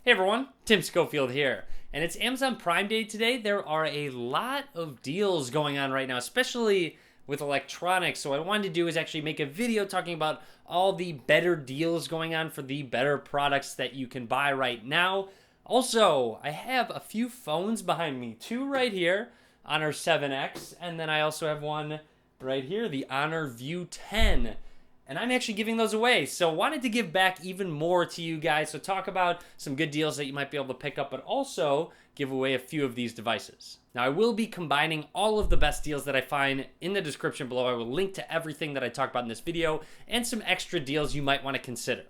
Hey everyone, Tim Schofield here, and it's Amazon Prime Day today. There are a lot of deals going on right now, especially with electronics. So what I wanted to do is actually make a video talking about all the better deals going on for the better products that you can buy right now. Also, I have a few phones behind me, two right here, Honor 7X, and then I also have one right here, the Honor View 10. And I'm actually giving those away. So wanted to give back even more to you guys. So talk about some good deals that you might be able to pick up, but also give away a few of these devices. Now I will be combining all of the best deals that I find in the description below. I will link to everything that I talked about in this video and some extra deals you might want to consider.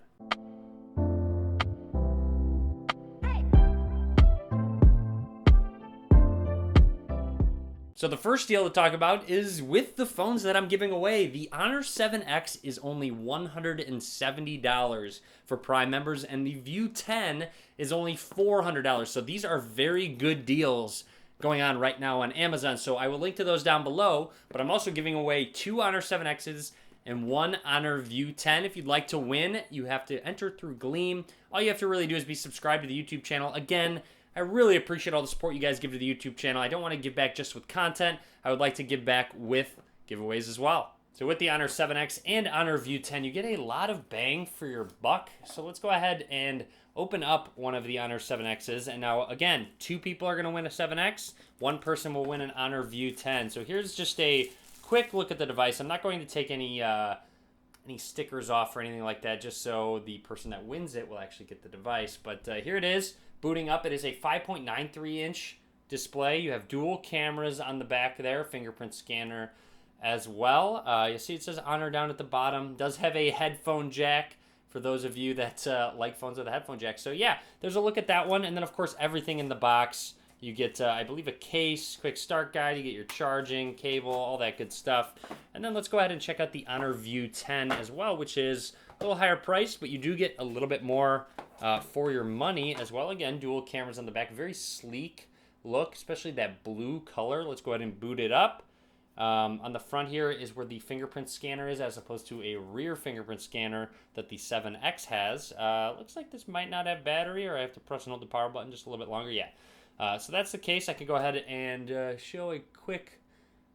So the first deal to talk about is with the phones that I'm giving away. The Honor 7X is only $170 for Prime members, and the View 10 is only $400. So these are very good deals going on right now on Amazon. So I will link to those down below, but I'm also giving away two Honor 7Xs and one Honor View 10. If you'd like to win, you have to enter through Gleam. All you have to really do is be subscribed to the YouTube channel. Again, I really appreciate all the support you guys give to the YouTube channel. I don't want to give back just with content. I would like to give back with giveaways as well. So with the Honor 7X and Honor View 10, you get a lot of bang for your buck. So let's go ahead and open up one of the Honor 7Xs. And now, again, two people are going to win a 7X. One person will win an Honor View 10. So here's just a quick look at the device. I'm not going to take any stickers off or anything like that, just so the person that wins it will actually get the device. But here it is. Booting up, it is a 5.93-inch display. You have dual cameras on the back there, fingerprint scanner as well. You see it says Honor down at the bottom. Does have a headphone jack for those of you that like phones with a headphone jack. So yeah, there's a look at that one. And then, of course, everything in the box. You get, I believe, a case, quick start guide. You get your charging cable, all that good stuff. And then let's go ahead and check out the Honor View 10 as well, which is a little higher priced, but you do get a little bit more for your money as well. Again, dual cameras on the back. Very sleek look, especially that blue color. Let's go ahead and boot it up. On the front here is where the fingerprint scanner is, as opposed to a rear fingerprint scanner that the 7X has. Looks like this might not have battery, or I have to press and hold the power button just a little bit longer. Yeah. So that's the case. I could go ahead and show a quick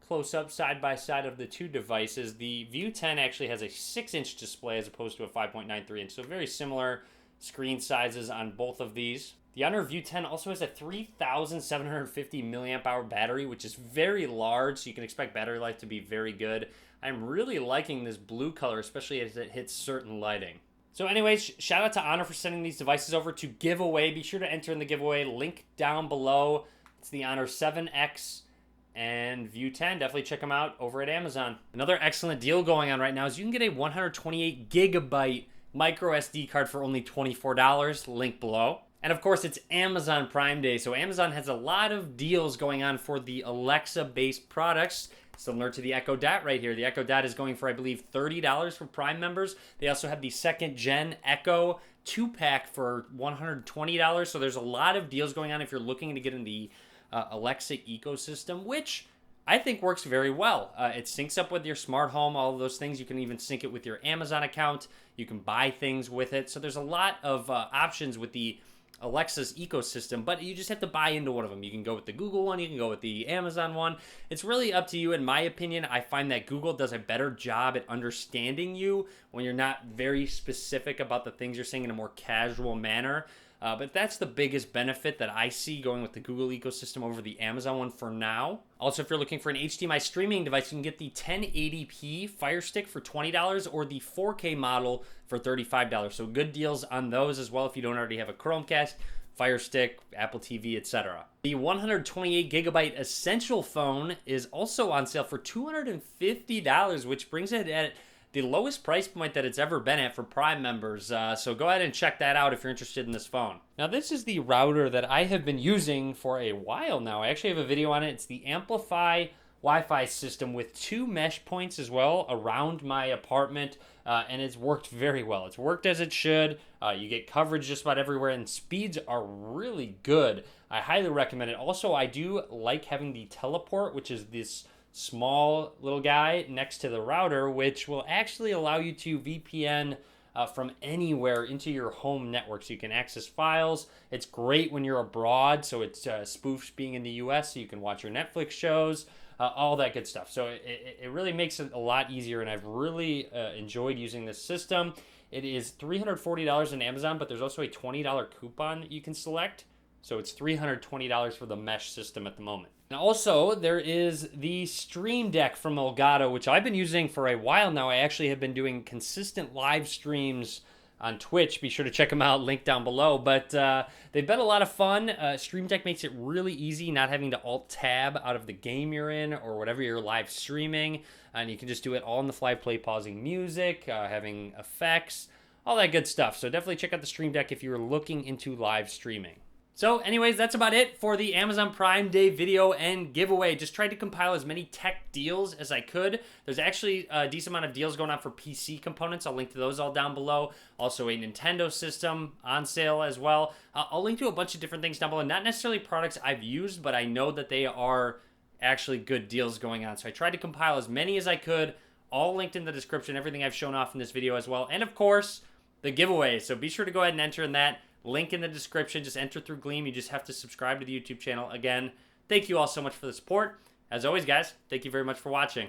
close-up side-by-side of the two devices. The View 10 actually has a 6-inch display as opposed to a 5.93-inch, so very similar screen sizes on both of these. The Honor View 10 also has a 3,750 milliamp hour battery, which is very large, so you can expect battery life to be very good. I'm really liking this blue color, especially as it hits certain lighting. So anyways, shout out to Honor for sending these devices over to give away. Be sure to enter in the giveaway. Link down below. It's the Honor 7X and View 10. Definitely check them out over at Amazon. Another excellent deal going on right now is you can get a 128 gigabyte micro SD card for only $24. Link below. And of course, it's Amazon Prime Day. So Amazon has a lot of deals going on for the Alexa-based products, similar to the Echo Dot right here. The Echo Dot is going for, I believe, $30 for Prime members. They also have the second gen Echo 2-pack for $120. So there's a lot of deals going on if you're looking to get in the Alexa ecosystem, which I think works very well. It syncs up with your smart home, all of those things. You can even sync it with your Amazon account. You can buy things with it. So there's a lot of options with the Alexa's ecosystem, but you just have to buy into one of them. You can go with the Google one, you can go with the Amazon one. It's really up to you. In my opinion, I find that Google does a better job at understanding you when you're not very specific about the things you're saying in a more casual manner. But that's the biggest benefit that I see going with the Google ecosystem over the Amazon one for now. Also, if you're looking for an HDMI streaming device, you can get the 1080p Fire Stick for $20 or the 4K model for $35. So good deals on those as well if you don't already have a Chromecast, Fire Stick, Apple TV, etc. The 128 gigabyte Essential phone is also on sale for $250, which brings it at the lowest price point that it's ever been at for Prime members. So go ahead and check that out if you're interested in this phone. Now, this is the router that I have been using for a while now. I actually have a video on it. It's the Amplify Wi-Fi system with 2 mesh points as well around my apartment, and it's worked very well. It's worked as it should. You get coverage just about everywhere, and speeds are really good. I highly recommend it. Also, I do like having the teleport, which is this small little guy next to the router, which will actually allow you to VPN from anywhere into your home network, so you can access files. It's great when you're abroad, so it's spoofs being in the US, so you can watch your Netflix shows, all that good stuff. So it really makes it a lot easier, and I've really enjoyed using this system. It is $340 on Amazon, but there's also a $20 coupon that you can select. So it's $320 for the mesh system at the moment. And also, there is the Stream Deck from Elgato, which I've been using for a while now. I actually have been doing consistent live streams on Twitch. Be sure to check them out, link down below. But they've been a lot of fun. Stream Deck makes it really easy, not having to Alt-Tab out of the game you're in or whatever you're live streaming. And you can just do it all on the fly, play pausing music, having effects, all that good stuff. So definitely check out the Stream Deck if you're looking into live streaming. So anyways, that's about it for the Amazon Prime Day video and giveaway. Just tried to compile as many tech deals as I could. There's actually a decent amount of deals going on for PC components. I'll link to those all down below. Also a Nintendo system on sale as well. I'll link to a bunch of different things down below. Not necessarily products I've used, but I know that they are actually good deals going on. So I tried to compile as many as I could, all linked in the description, everything I've shown off in this video as well. And of course, the giveaway. So be sure to go ahead and enter in that. Link in the description. Just enter through Gleam. You just have to subscribe to the YouTube channel. Again, thank you all so much for the support. As always, guys, thank you very much for watching.